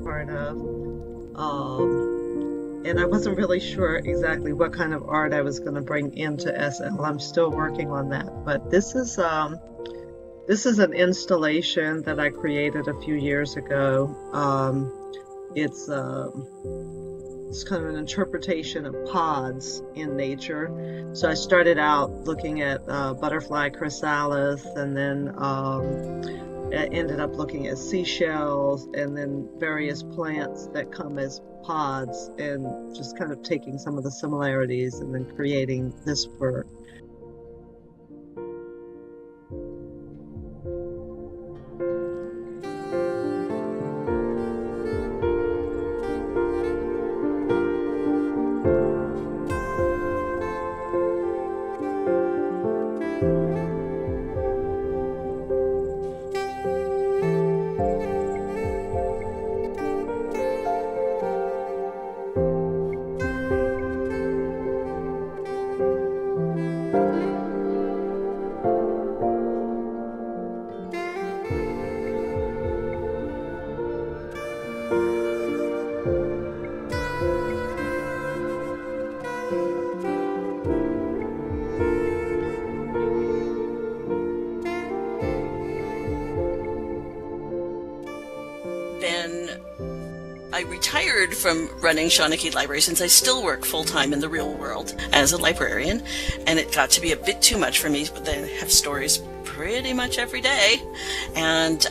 Part of. And I wasn't really sure exactly what kind of art I was going to bring into SL. I'm still working on that, but this is an installation that I created a few years ago. It's it's kind of an interpretation of pods in nature. So I started out looking at butterfly chrysalis, and then I ended up looking at seashells, and then various plants that come as pods, and just kind of taking some of the similarities and then creating this work. Then I retired from running Shawnee Library, since I still work full-time in the real world as a librarian, and it got to be a bit too much for me, but then I have stories pretty much every day, and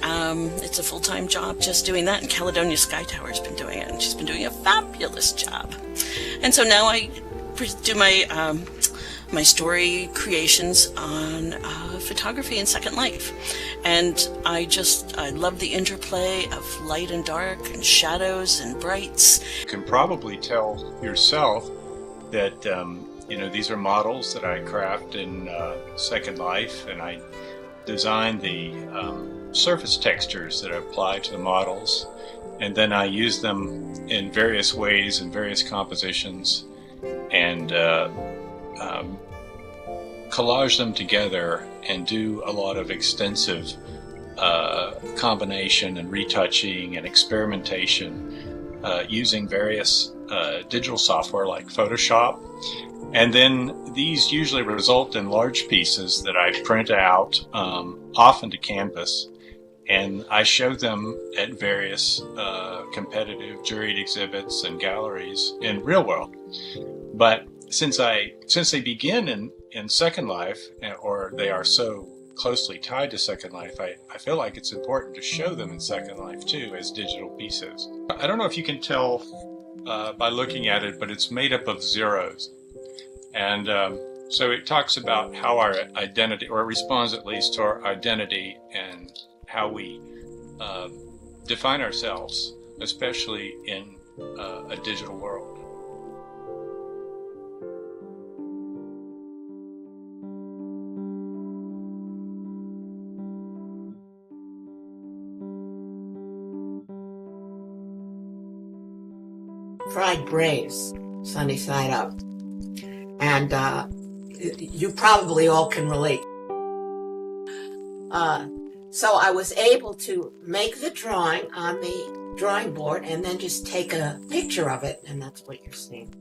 it's a full-time job just doing that, and Caledonia Sky Tower's been doing it, and she's been doing a fabulous job. And so now I do my story creations on photography and Second Life. And I love the interplay of light and dark and shadows and brights. You can probably tell yourself that these are models that I craft in Second Life, and I design the surface textures that I apply to the models, and then I use them in various ways in various compositions, and collage them together and do a lot of extensive combination and retouching and experimentation using various digital software like Photoshop. And then these usually result in large pieces that I print out often to canvas, and I show them at various competitive juried exhibits and galleries in real world. But since they begin in Second Life, or they are so closely tied to Second Life, I feel like it's important to show them in Second Life too as digital pieces. I don't know if you can tell by looking at it, but it's made up of zeros. And so it talks about how our identity, or it responds at least to our identity and how we define ourselves, especially in a digital world. Fried brains, sunny side up. And you probably all can relate. So I was able to make the drawing on the drawing board and then just take a picture of it, and that's what you're seeing.